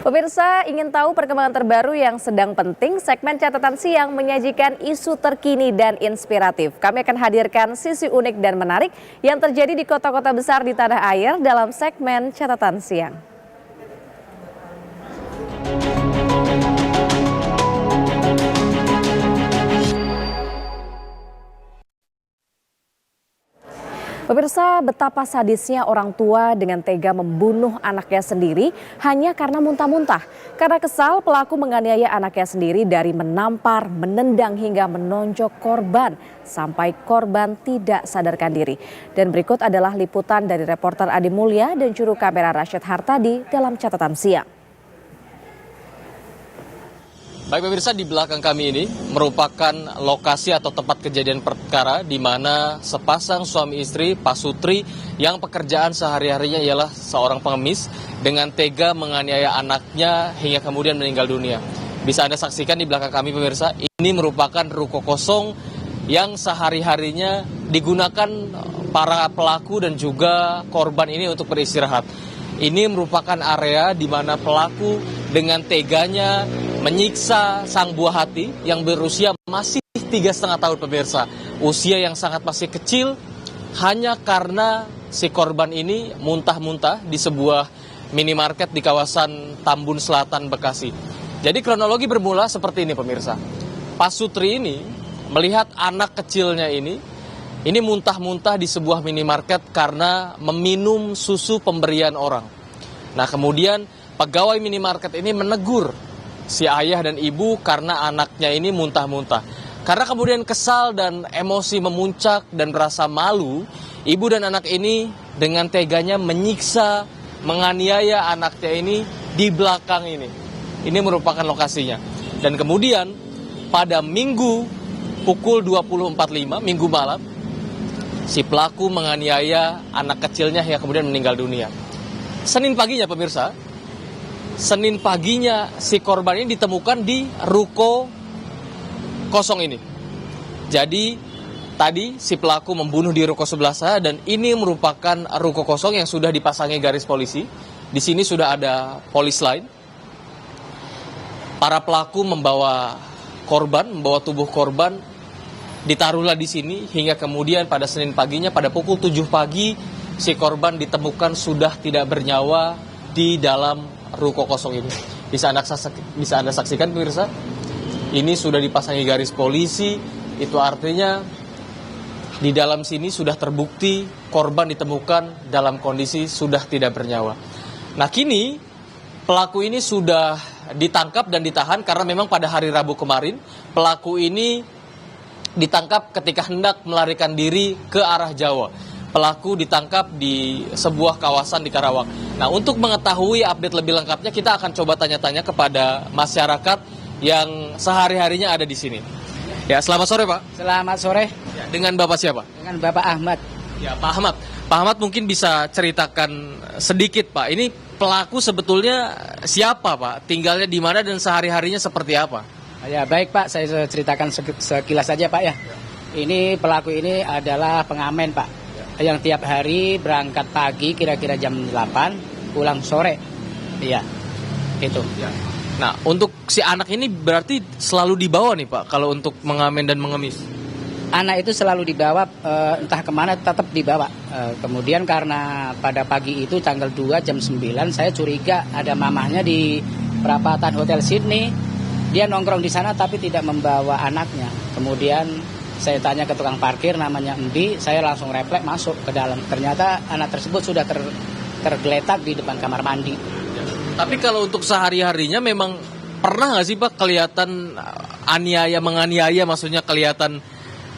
Pemirsa ingin tahu perkembangan terbaru yang sedang penting? Segmen Catatan Siang menyajikan isu terkini dan inspiratif. Kami akan hadirkan sisi unik dan menarik yang terjadi di kota-kota besar di tanah air dalam segmen Catatan Siang. Pemirsa, betapa sadisnya orang tua dengan tega membunuh anaknya sendiri hanya karena muntah-muntah. Karena kesal, pelaku menganiaya anaknya sendiri dari menampar, menendang hingga menonjok korban sampai korban tidak sadarkan diri. Dan berikut adalah liputan dari reporter Adi Mulya dan juru kamera Rashid Hartadi dalam Catatan Siang. Baik pemirsa, di belakang kami ini merupakan lokasi atau tempat kejadian perkara di mana sepasang suami istri Pak Sutri yang pekerjaan sehari-harinya ialah seorang pengemis dengan tega menganiaya anaknya hingga kemudian meninggal dunia. Bisa Anda saksikan di belakang kami pemirsa, ini merupakan ruko kosong yang sehari-harinya digunakan para pelaku dan juga korban ini untuk beristirahat. Ini merupakan area di mana pelaku dengan teganya menyiksa sang buah hati yang berusia masih 3,5 tahun pemirsa. Usia yang sangat masih kecil hanya karena si korban ini muntah-muntah di sebuah minimarket di kawasan Tambun Selatan, Bekasi. Jadi kronologi bermula seperti ini pemirsa. Pak Sutri ini melihat anak kecilnya ini muntah-muntah di sebuah minimarket karena meminum susu pemberian orang. Nah kemudian pegawai minimarket ini menegur si ayah dan ibu karena anaknya ini muntah-muntah. Karena kemudian kesal dan emosi memuncak dan merasa malu, ibu dan anak ini dengan teganya menyiksa, menganiaya anaknya ini di belakang ini. Ini merupakan lokasinya. Dan kemudian pada Minggu pukul 20.45, Minggu malam, si pelaku menganiaya anak kecilnya yang kemudian meninggal dunia. Senin paginya pemirsa, Senin paginya si korban ini ditemukan di ruko kosong ini. Jadi tadi si pelaku membunuh di ruko sebelah saya dan ini merupakan ruko kosong yang sudah dipasangi garis polisi. Di sini sudah ada polis lain. Para pelaku membawa tubuh korban ditaruhlah di sini hingga kemudian pada Senin paginya pada pukul 7 pagi si korban ditemukan sudah tidak bernyawa di dalam ruko kosong ini. Bisa Anda saksikan pemirsa, ini sudah dipasangi garis polisi, itu artinya di dalam sini sudah terbukti korban ditemukan dalam kondisi sudah tidak bernyawa. Nah kini pelaku ini sudah ditangkap dan ditahan karena memang pada hari Rabu kemarin pelaku ini ditangkap ketika hendak melarikan diri ke arah Jawa. Pelaku ditangkap di sebuah kawasan di Karawang. Nah, untuk mengetahui update lebih lengkapnya, kita akan coba tanya-tanya kepada masyarakat yang sehari-harinya ada di sini. Ya, selamat sore Pak. Selamat sore. Ya, dengan Bapak siapa? Dengan Bapak Ahmad. Ya, Pak Ahmad. Pak Ahmad mungkin bisa ceritakan sedikit Pak. Ini pelaku sebetulnya siapa Pak? Tinggalnya di mana dan sehari-harinya seperti apa? Ya baik Pak, saya ceritakan sekilas saja Pak ya. Ini pelaku ini adalah pengamen Pak. Yang tiap hari berangkat pagi kira-kira jam 8, pulang sore. Iya, itu. Ya. Nah, untuk si anak ini berarti selalu dibawa nih Pak, kalau untuk mengamen dan mengemis? Anak itu selalu dibawa, entah kemana tetap dibawa. Kemudian karena pada pagi itu tanggal 2 jam 9, saya curiga ada mamahnya di perapatan Hotel Sydney. Dia nongkrong di sana tapi tidak membawa anaknya. Kemudian saya tanya ke tukang parkir namanya Embi, saya langsung refleks masuk ke dalam. Ternyata anak tersebut sudah tergeletak di depan kamar mandi. Tapi kalau untuk sehari-harinya memang pernah nggak sih Pak kelihatan menganiaya, maksudnya kelihatan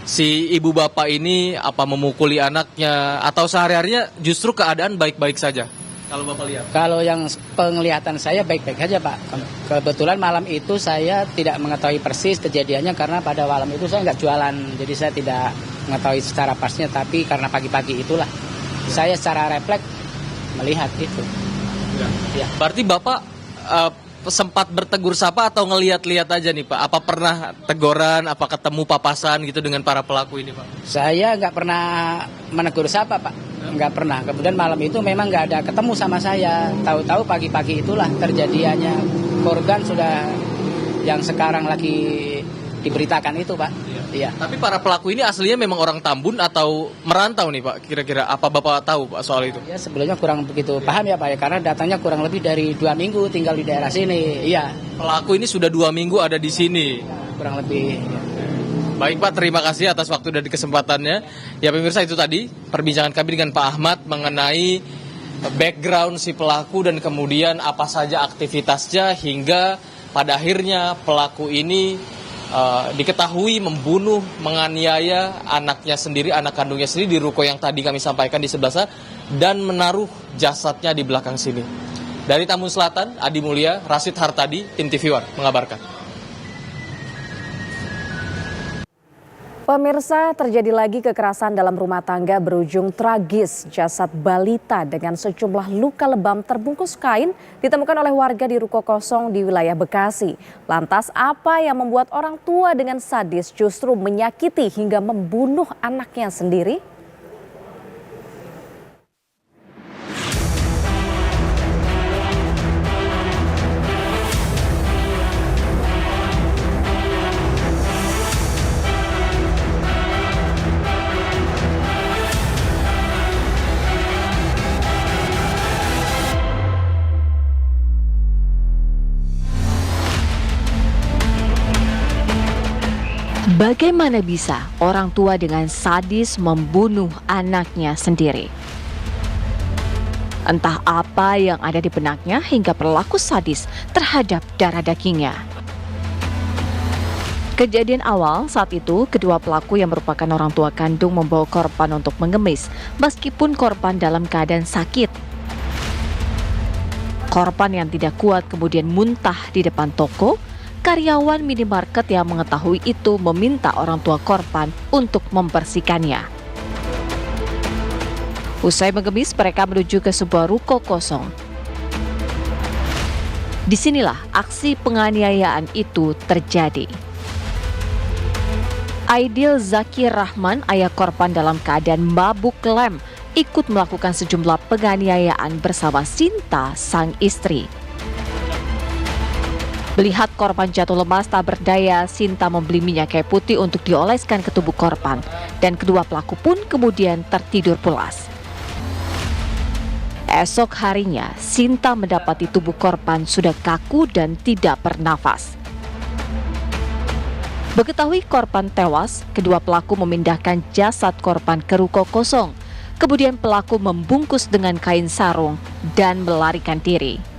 si ibu bapak ini apa memukuli anaknya atau sehari-harinya justru keadaan baik-baik saja? Kalau Bapak lihat? Kalau yang penglihatan saya baik-baik saja Pak. Kebetulan malam itu saya tidak mengetahui persis kejadiannya karena pada malam itu saya nggak jualan. Jadi saya tidak mengetahui secara pastinya, tapi karena pagi-pagi itulah saya secara refleks melihat itu. Ya. Berarti Bapak sempat bertegur sapa atau ngelihat-lihat aja nih Pak? Apa pernah teguran, apa ketemu papasan gitu dengan para pelaku ini Pak? Saya nggak pernah menegur siapa Pak, nggak pernah. Kemudian malam itu memang nggak ada ketemu sama saya. Tahu-tahu pagi-pagi itulah terjadiannya. Korban sudah yang sekarang lagi diberitakan itu Pak. Iya. Tapi para pelaku ini aslinya memang orang Tambun atau merantau nih Pak? Kira-kira apa Bapak tahu Pak soal itu? Ya sebelumnya kurang begitu paham ya Pak ya, karena datanya kurang lebih dari 2 minggu tinggal di daerah sini. Iya. Pelaku ini sudah 2 minggu ada di sini. Kurang lebih. Ya. Baik Pak, terima kasih atas waktu dan kesempatannya. Ya pemirsa, itu tadi perbincangan kami dengan Pak Ahmad mengenai background si pelaku dan kemudian apa saja aktivitasnya hingga pada akhirnya pelaku ini diketahui membunuh, menganiaya anaknya sendiri, anak kandungnya sendiri di ruko yang tadi kami sampaikan di sebelah sana dan menaruh jasadnya di belakang sini. Dari Tambun Selatan, Adi Mulya, Rashid Hartadi, Tim TV One mengabarkan. Pemirsa, terjadi lagi kekerasan dalam rumah tangga berujung tragis. Jasad balita dengan sejumlah luka lebam terbungkus kain ditemukan oleh warga di ruko kosong di wilayah Bekasi. Lantas apa yang membuat orang tua dengan sadis justru menyakiti hingga membunuh anaknya sendiri? Bagaimana bisa orang tua dengan sadis membunuh anaknya sendiri? Entah apa yang ada di benaknya hingga berlaku sadis terhadap darah dagingnya. Kejadian awal saat itu, kedua pelaku yang merupakan orang tua kandung membawa korban untuk mengemis meskipun korban dalam keadaan sakit. Korban yang tidak kuat kemudian muntah di depan toko. Karyawan minimarket yang mengetahui itu meminta orang tua korban untuk membersihkannya. Usai mengemis, mereka menuju ke sebuah ruko kosong. Disinilah aksi penganiayaan itu terjadi. Aidil Zakir Rahman, ayah korban dalam keadaan mabuk lem, ikut melakukan sejumlah penganiayaan bersama Sinta, sang istri. Melihat korban jatuh lemas tak berdaya, Sinta membeli minyak kayu putih untuk dioleskan ke tubuh korban dan kedua pelaku pun kemudian tertidur pulas. Esok harinya, Sinta mendapati tubuh korban sudah kaku dan tidak bernafas. Mengetahui korban tewas, kedua pelaku memindahkan jasad korban ke ruko kosong. Kemudian pelaku membungkus dengan kain sarung dan melarikan diri.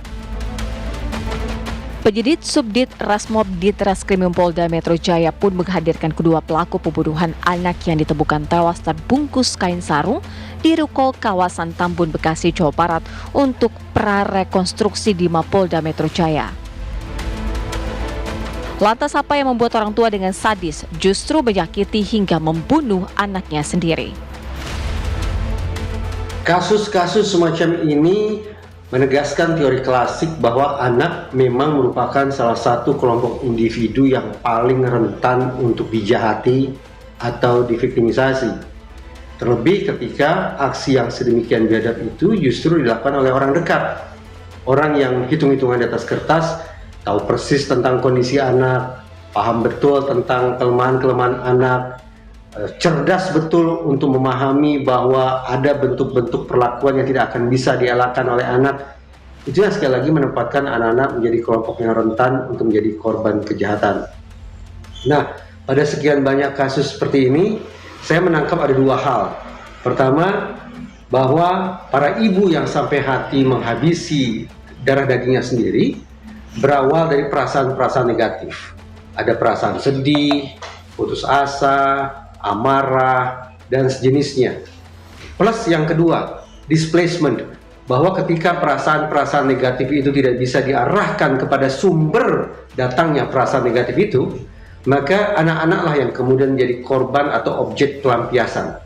Penyidik Subdit Rasmob Ditreskrimum Polda Metro Jaya pun menghadirkan kedua pelaku pembunuhan anak yang ditemukan tewas terbungkus kain sarung di ruko kawasan Tambun, Bekasi, Jawa Barat untuk prarekonstruksi di Mapolda Metro Jaya. Lantas apa yang membuat orang tua dengan sadis justru menyakiti hingga membunuh anaknya sendiri? Kasus-kasus semacam ini menegaskan teori klasik bahwa anak memang merupakan salah satu kelompok individu yang paling rentan untuk dijahati atau diviktimisasi. Terlebih ketika aksi yang sedemikian biadab itu justru dilakukan oleh orang dekat. Orang yang hitung-hitungan di atas kertas, tahu persis tentang kondisi anak, paham betul tentang kelemahan-kelemahan anak, cerdas betul untuk memahami bahwa ada bentuk-bentuk perlakuan yang tidak akan bisa dielakkan oleh anak. Itu yang sekali lagi menempatkan anak-anak menjadi kelompok yang rentan untuk menjadi korban kejahatan. Nah, pada sekian banyak kasus seperti ini, saya menangkap ada dua hal. Pertama, bahwa para ibu yang sampai hati menghabisi darah dagingnya sendiri berawal dari perasaan-perasaan negatif. Ada perasaan sedih, putus asa, amarah, dan sejenisnya. Plus yang kedua, displacement, bahwa ketika perasaan-perasaan negatif itu tidak bisa diarahkan kepada sumber datangnya perasaan negatif itu, maka anak-anaklah yang kemudian menjadi korban atau objek pelampiasan.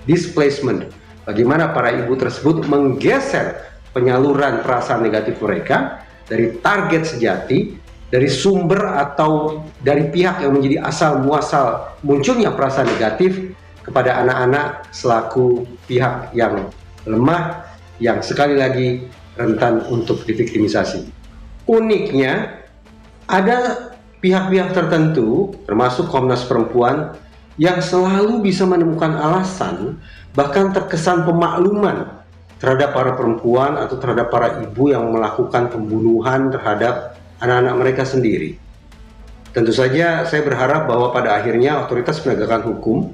Displacement, bagaimana para ibu tersebut menggeser penyaluran perasaan negatif mereka dari target sejati, dari sumber atau dari pihak yang menjadi asal muasal munculnya perasaan negatif kepada anak-anak selaku pihak yang lemah, yang sekali lagi rentan untuk diviktimisasi. Uniknya, ada pihak-pihak tertentu, termasuk Komnas Perempuan, yang selalu bisa menemukan alasan, bahkan terkesan pemakluman terhadap para perempuan atau terhadap para ibu yang melakukan pembunuhan terhadap anak-anak mereka sendiri. Tentu saja saya berharap bahwa pada akhirnya otoritas penegakan hukum,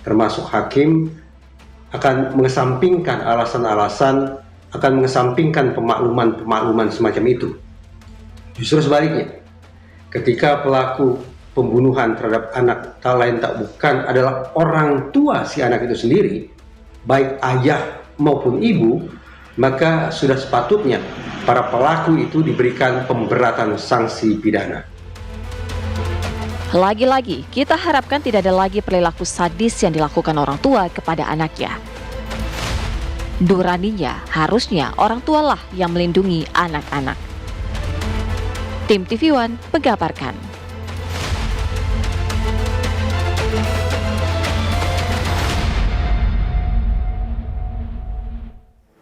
termasuk hakim, akan mengesampingkan alasan-alasan, akan mengesampingkan pemakluman-pemakluman semacam itu. Justru sebaliknya, ketika pelaku pembunuhan terhadap anak tak lain tak bukan adalah orang tua si anak itu sendiri, baik ayah maupun ibu, maka sudah sepatutnya para pelaku itu diberikan pemberatan sanksi pidana. Lagi-lagi, kita harapkan tidak ada lagi perilaku sadis yang dilakukan orang tua kepada anaknya. Nuraninya, harusnya orang tualah yang melindungi anak-anak. Tim TV One mengabarkan.